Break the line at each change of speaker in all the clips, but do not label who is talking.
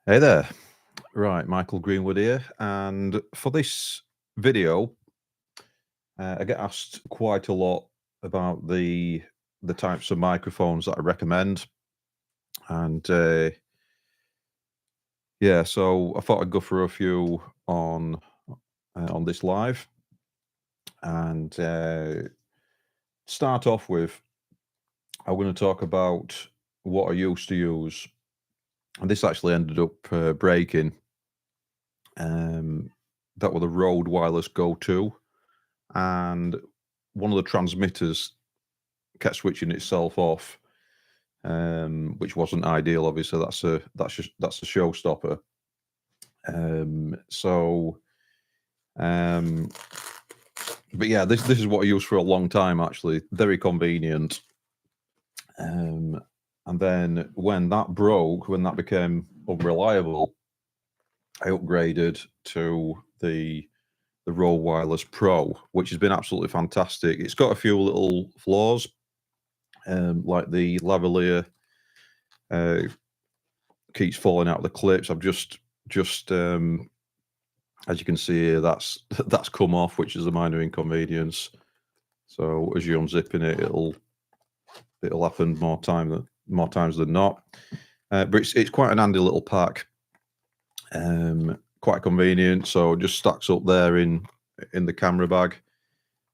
Hey there. Right, Michael Greenwood here, and for this video, I get asked quite a lot about the types of microphones that I recommend, and yeah, so I thought I'd go through a few on this live, and start off with I'm going to talk about what I used to use, and this actually ended up breaking. Um, that were the Rode Wireless Go 2. And one of the transmitters kept switching itself off, which wasn't ideal. Obviously, that's a showstopper. So, um, but yeah, this is what I used for a long time. Actually, very convenient. And then when that broke, when that became unreliable, I upgraded to the Rode Wireless Pro, which has been absolutely fantastic. It's got a few little flaws, like the lavalier uh, keeps falling out of the clips. I've just as you can see here, that's come off, which is a minor inconvenience. So as you're unzipping it, it'll happen more times than not. But it's quite an handy little pack, quite convenient. So it just stacks up there in the camera bag.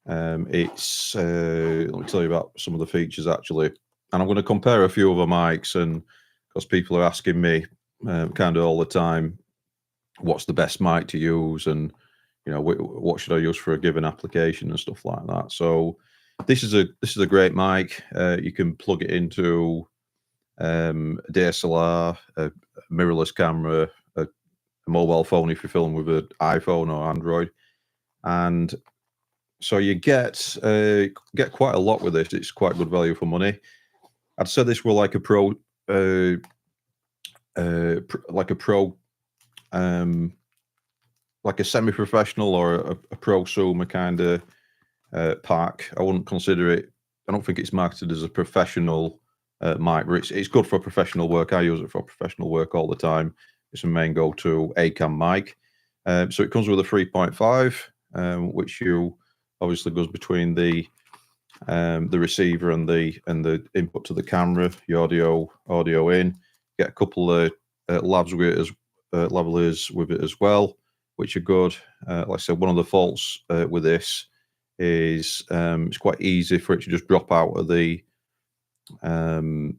It's let me tell you about some of the features actually, and I'm going to compare a few other mics, and because people are asking me kind of all the time, what's the best mic to use, and what should I use for a given application and stuff like that. So this is a great mic. You can plug it into a DSLR, a mirrorless camera, a mobile phone if you're filming with an iPhone or Android, and so you get quite a lot with this. It's quite good value for money. I'd say this were like a pro, like a pro, um, like a semi-professional or a prosumer kind of pack. I wouldn't consider it. I don't think it's marketed as a professional mic, but it's good for professional work. I use it for professional work all the time. It's a main go-to ACAM mic. So it comes with a 3.5, which you obviously goes between the receiver and the input to the camera. The audio in. Get a couple of lavaliers with it as well, which are good. Like I said, one of the faults with this is it's quite easy for it to just drop um,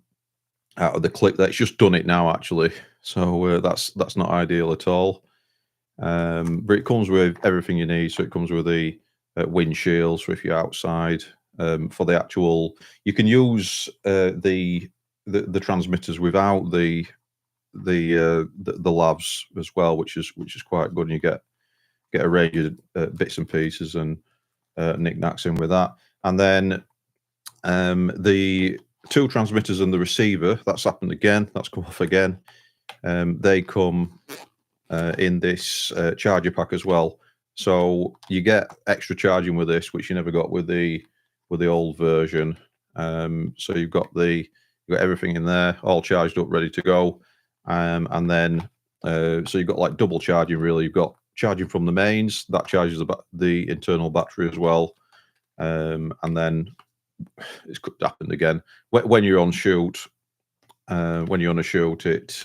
out of the clip. That's just done it now, actually. So that's not ideal at all. But it comes with everything you need. So it comes with the windshield, so if you're outside. For the actual, you can use the transmitters without the lavs as well, which is quite good. And you get a range of bits and pieces and knickknacks in with that. And then the two transmitters and the receiver, that's happened again. That's come off again. They come in this charger pack as well. So you get extra charging with this, which you never got with the old version. So you've got everything in there, all charged up, ready to go. And then so you've got like double charging really. You've got charging from the mains that charges the internal battery as well. And then it's happened again when you're on shoot. When you're on a shoot, it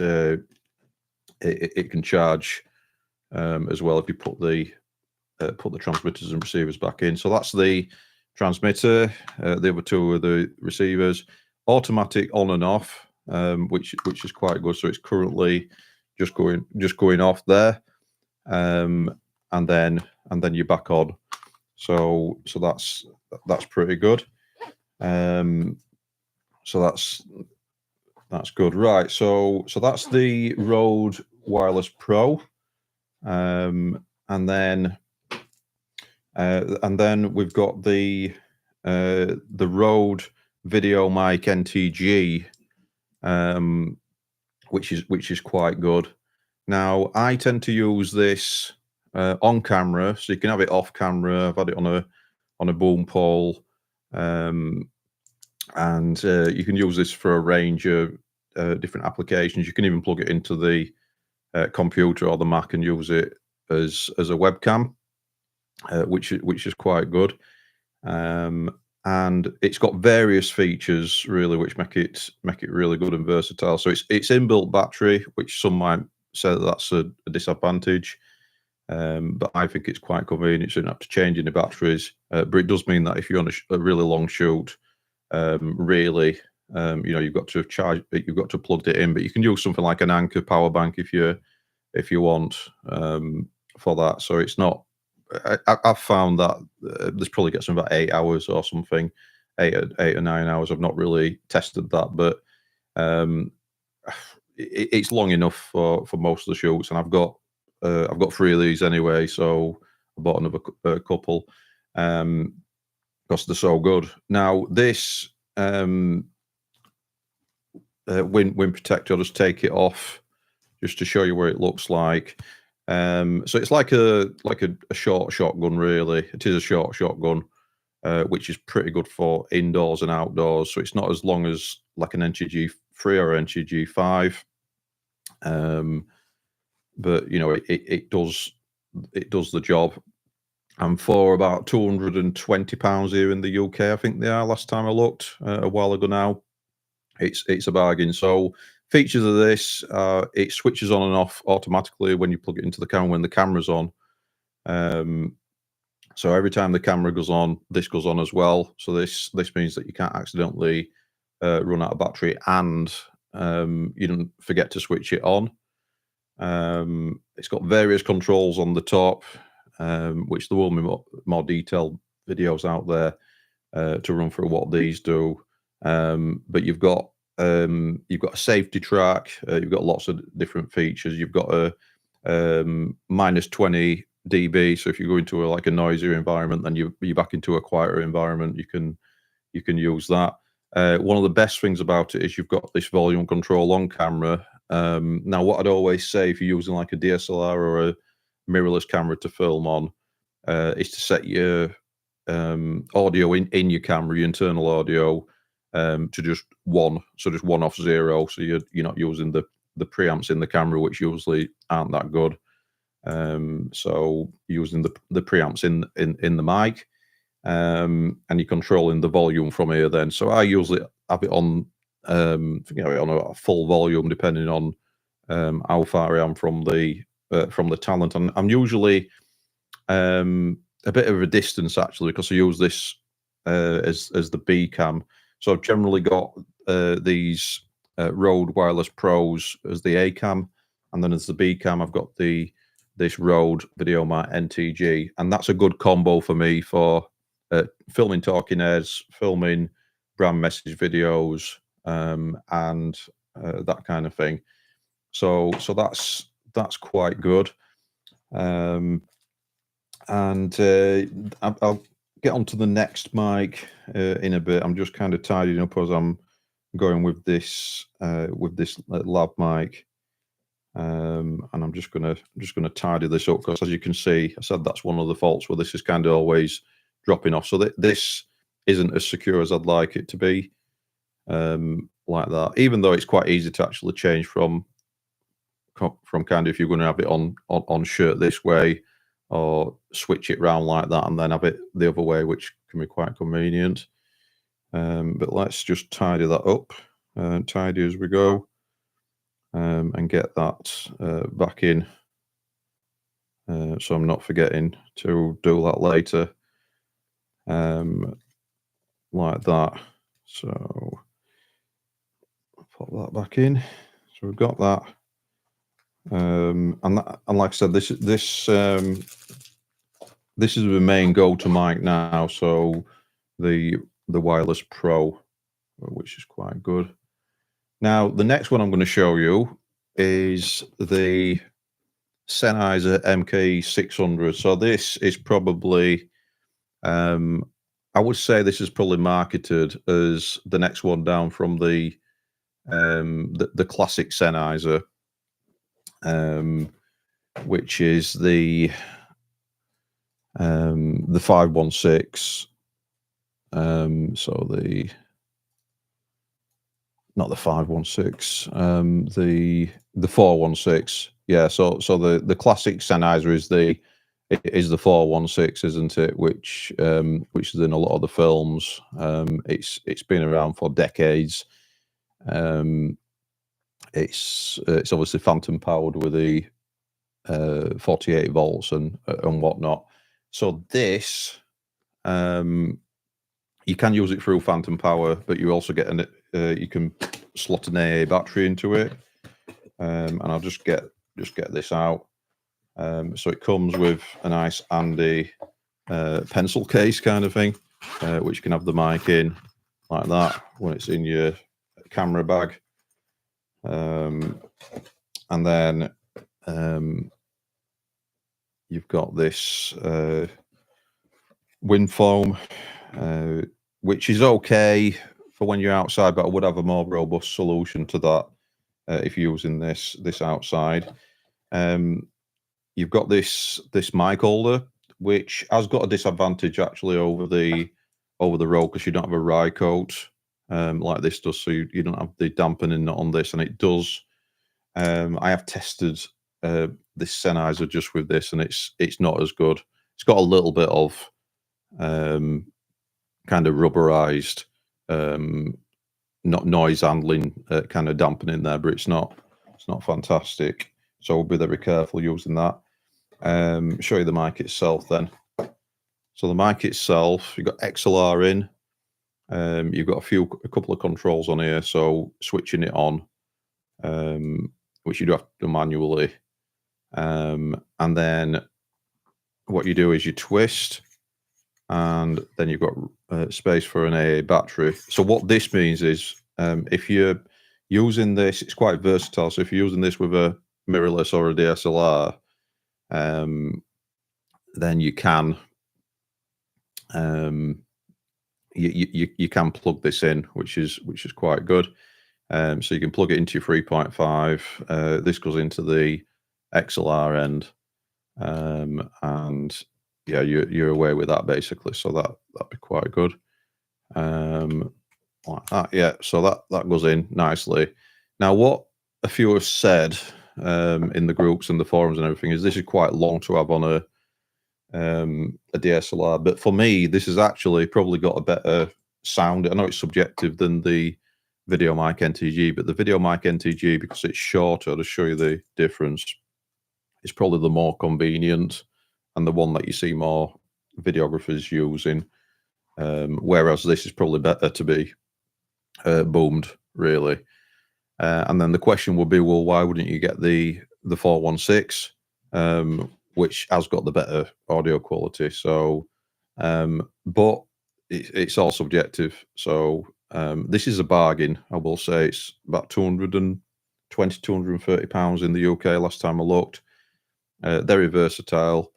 can charge as well if you put the transmitters and receivers back in. So that's the transmitter. The other two are the receivers. Automatic on and off, which is quite good. So it's currently just going off there, and then you're back on. So that's pretty good. So that's good, right? So that's the Rode Wireless Pro, and then we've got the Rode VideoMic NTG, which is quite good. Now I tend to use this on camera, so you can have it off camera. I've had it on a boom pole, and you can use this for a range of different applications. You can even plug it into the computer or the Mac and use it as a webcam, which is quite good. And it's got various features really which make it really good and versatile. So it's inbuilt battery, which some might say that that's a disadvantage. But I think it's quite convenient. So you don't have to change any batteries. But it does mean that if you're on a really long shoot, really, you've got to charge it, you've got to plug it in. But you can use something like an Anker power bank if you want, for that. So it's not. I've found that this probably gets about 8 hours or something, 8 or 9 hours. I've not really tested that, but it's long enough for most of the shoots. And I've got 3 of these anyway, so I bought another couple because they're so good. Now this wind protector, I'll just take it off just to show you what it looks like. So it's like a short shotgun, really. It is a short shotgun, which is pretty good for indoors and outdoors. So it's not as long as like an NTG3 or NTG5, but it does the job. And for about £220 here in the UK, I think they are. Last time I looked, a while ago now, it's a bargain. So features of this, it switches on and off automatically when you plug it into the camera when the camera's on. So every time the camera goes on, this goes on as well. So this means that you can't accidentally run out of battery, and you don't forget to switch it on. It's got various controls on the top, which there will be more detailed videos out there to run through what these do. But you've got a safety track. You've got lots of different features. You've got a minus 20 dB. So if you go into a noisier environment, then you're back into a quieter environment. You can use that. One of the best things about it is you've got this volume control on camera. Now, what I'd always say if you're using like a DSLR or a mirrorless camera to film on, is to set your audio in your camera, your internal audio, to just 1, so just 1 off 0. So you're not using the preamps in the camera, which usually aren't that good. So using the preamps in the mic, and you're controlling the volume from here then. So I usually have it on on a full volume, depending on how far I am from the talent. And I'm usually a bit of a distance actually, because I use this as the B cam. So I've generally got these Rode Wireless Pros as the A cam, and then as the B cam I've got this Rode VideoMatt NTG, and that's a good combo for me for filming talking heads, filming brand message videos, and that kind of thing. So that's quite good. And I'll get on to the next mic in a bit. I'm just kind of tidying up as I'm going with this lab mic, and I'm just gonna tidy this up, because as you can see, I said that's one of the faults where this is kind of always dropping off. So this isn't as secure as I'd like it to be, like that. Even though it's quite easy to actually change from kind of, if you're going to have it on shirt this way, or switch it round like that and then have it the other way, which can be quite convenient. But let's just tidy that up, tidy as we go, and get that back in, so I'm not forgetting to do that later, like that. So put that back in. So we've got that. And like I said, this is the main go-to mic now. So the Wireless Pro, which is quite good. Now the next one I'm going to show you is the Sennheiser MK600. So this is probably, I would say this is probably marketed as the next one down from the classic Sennheiser, which is the 516. So not the 516, the 416. Yeah, so the classic Sennheiser is the 416, isn't it? Which is in a lot of the films. It's been around for decades. It's obviously phantom powered with the 48 volts and whatnot. So this you can use it through phantom power, but you also get you can slot an AA battery into it. And I'll just get this out. So it comes with a nice handy pencil case kind of thing, which you can have the mic in like that when it's in your camera bag. And then you've got this wind foam, which is okay for when you're outside, but I would have a more robust solution to that if you're using this outside. You've got this mic holder, which has got a disadvantage actually over the Rode, because you don't have a rye coat like this does, so you don't have the dampening on this, and it does. I have tested this Sennheiser just with this, and it's not as good. It's got a little bit of kind of rubberized, not noise handling kind of dampening there, but it's not fantastic. So we'll be very careful using that. Show you the mic itself then. So the mic itself, you've got XLR in. You've got a couple of controls on here, so switching it on, which you do have to do manually. And then what you do is you twist, and then you've got space for an AA battery. So what this means is, if you're using this, it's quite versatile. So if you're using this with a mirrorless or a DSLR, then you can you can plug this in, which is quite good. So you can plug it into your 3.5. This goes into the XLR end, and yeah, you're away with that basically. So that'd be quite good. Like that, yeah. So that goes in nicely. Now, what a few have said in the groups and the forums and everything is this is quite long to have on a DSLR, but for me, this has actually probably got a better sound. I know it's subjective than the VideoMic NTG, but the VideoMic NTG, because it's shorter, to show you the difference, is probably the more convenient and the one that you see more videographers using. Whereas this is probably better to be boomed, really. And then the question would be, well, why wouldn't you get the 416, which has got the better audio quality? So, but it's all subjective. So this is a bargain. I will say it's about £220, £230 in the UK last time I looked. Very versatile.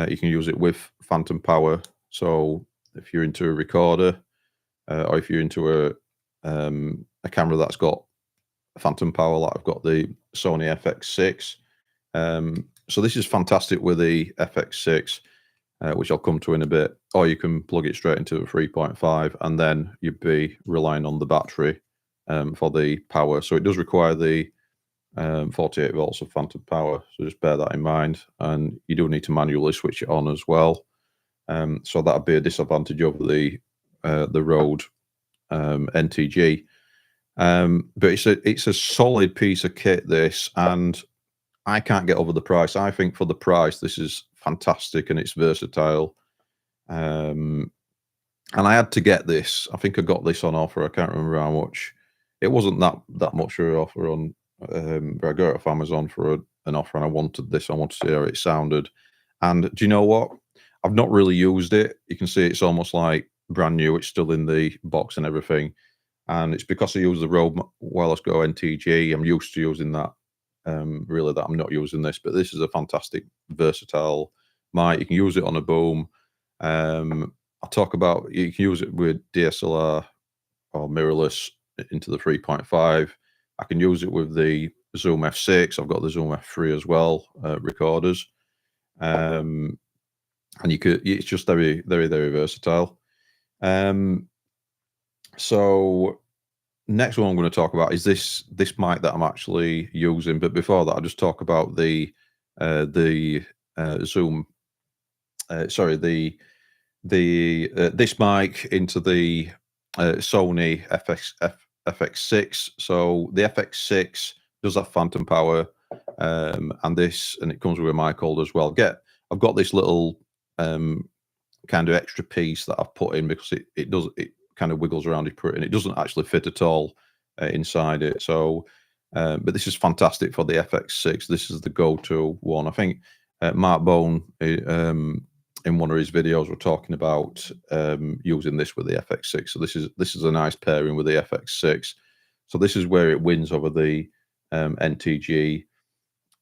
You can use it with phantom power. So if you're into a recorder, or if you're into a camera that's got phantom power, like I've got the Sony FX6. So this is fantastic with the FX6, which I'll come to in a bit. Or you can plug it straight into a 3.5, and then you'd be relying on the battery for the power. So it does require the 48 volts of phantom power. So just bear that in mind, and you do need to manually switch it on as well. So that'd be a disadvantage over the Rode NTG. But it's a solid piece of kit, this, and I can't get over the price. I think for the price, this is fantastic and it's versatile. And I had to get this. I think I got this on offer. I can't remember how much. It wasn't that much of an offer on. But I got it off Amazon for an offer, and I wanted this. I wanted to see how it sounded. And do you know what? I've not really used it. You can see it's almost like brand new. It's still in the box and everything. And it's because I use the Rode Wireless Go NTG. I'm used to using that. Really, that I'm not using this. But this is a fantastic, versatile mic. You can use it on a boom. I'll talk about, you can use it with DSLR or mirrorless into the 3.5. I can use it with the Zoom F6. I've got the Zoom F3 as well, recorders. And it's just very, very, very versatile. So next one I'm going to talk about is this mic that I'm actually using. But before that, I'll just talk about the Zoom. Sorry, this mic into the Sony FX6. So the FX6 does have phantom power, and it comes with a mic holder as well. I've got this little kind of extra piece that I've put in because it kind of wiggles around it, and it doesn't actually fit at all inside it. So, but this is fantastic for the FX6. This is the go-to one. I think Mark Bone in one of his videos were talking about using this with the FX6. So this is a nice pairing with the FX6. So this is where it wins over the NTG,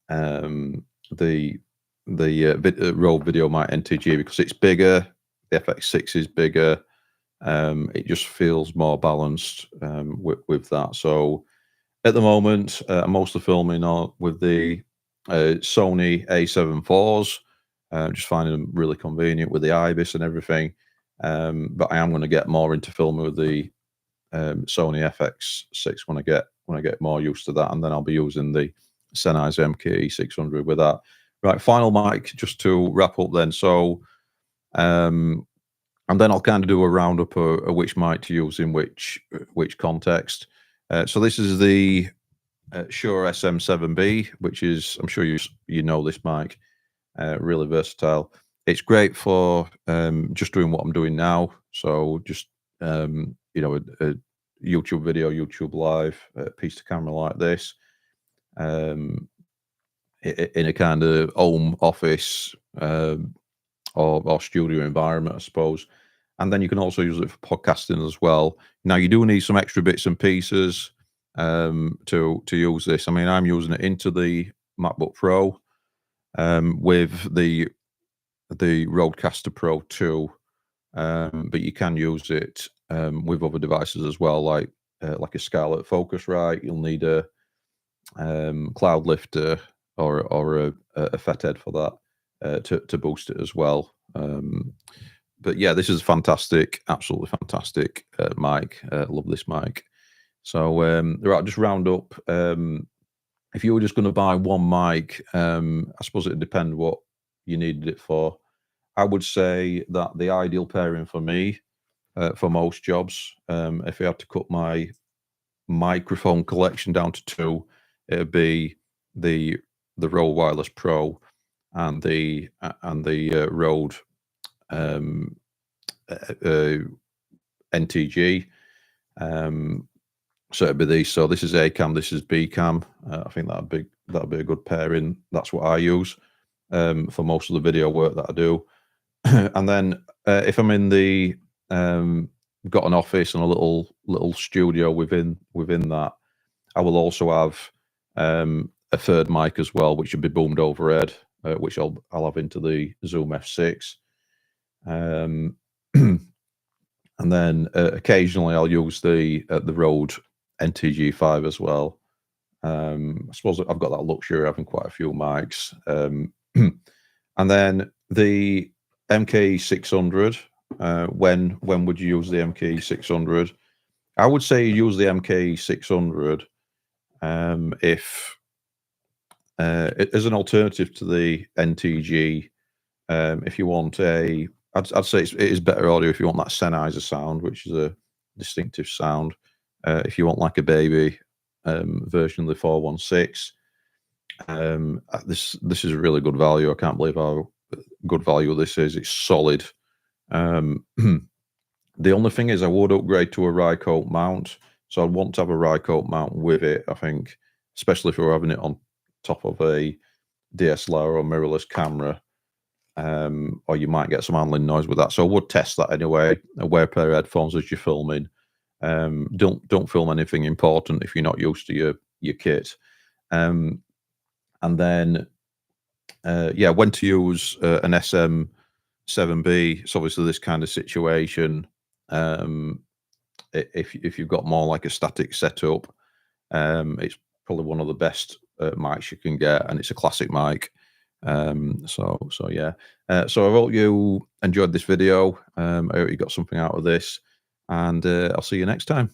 the Rode VideoMic NTG, because it's bigger. The FX6 is bigger. It just feels more balanced with that. So at the moment, I'm mostly filming with the Sony A7 IVs. Just finding them really convenient with the IBIS and everything. But I am going to get more into filming with the Sony FX6 when I get more used to that, and then I'll be using the Sennheiser MKE600 with that. Right, final mic just to wrap up then. So, and then I'll kind of do a roundup of which mic to use in which context. So this is the Shure SM7B, which is, I'm sure you know this mic, really versatile. It's great for just doing what I'm doing now. So just you know, a YouTube video, YouTube live, piece to camera like this. In a kind of home office or studio environment, I suppose. And then you can also use it for podcasting as well. Now, you do need some extra bits and pieces to use this. I mean, I'm using it into the MacBook Pro with the Rodecaster Pro 2, but you can use it with other devices as well, like a Scarlett Focusrite. You'll need a cloud lifter or a Fathead for that to boost it as well. But yeah, this is fantastic, absolutely fantastic mic. Love this mic. So right, just round up. If you were just going to buy one mic, I suppose it'd depend what you needed it for. I would say that the ideal pairing for me, for most jobs, if I had to cut my microphone collection down to two, it'd be the Rode Wireless Pro and the Rode NTG. So it'd be these. So this is A cam, this is B cam. I think that'd be a good pairing. That's what I use for most of the video work that I do. And then if I'm in the got an office and a little studio within that, I will also have a third mic as well, which should be boomed overhead, which I'll have into the Zoom F6. And then occasionally I'll use the Rode NTG5 as well. I suppose I've got that luxury of having quite a few mics. And then the MKE600. When would you use the MKE600? I would say use the MKE600 if as an alternative to the NTG. If you want I'd say it is better audio if you want that Sennheiser sound, which is a distinctive sound. If you want like a baby version of the 416, this is a really good value. I can't believe how good value this is. It's solid. The only thing is I would upgrade to a Rycote mount. So I'd want to have a Rycote mount with it, I think, especially if we're having it on top of a DSLR or mirrorless camera. Or you might get some handling noise with that. So I would test that anyway. Wear a pair of headphones as you're filming. Don't film anything important if you're not used to your kit. And then yeah, when to use an SM7B. So obviously this kind of situation, if you've got more like a static setup, it's probably one of the best mics you can get, and it's a classic mic. So yeah. So I hope you enjoyed this video. I hope you got something out of this, and I'll see you next time.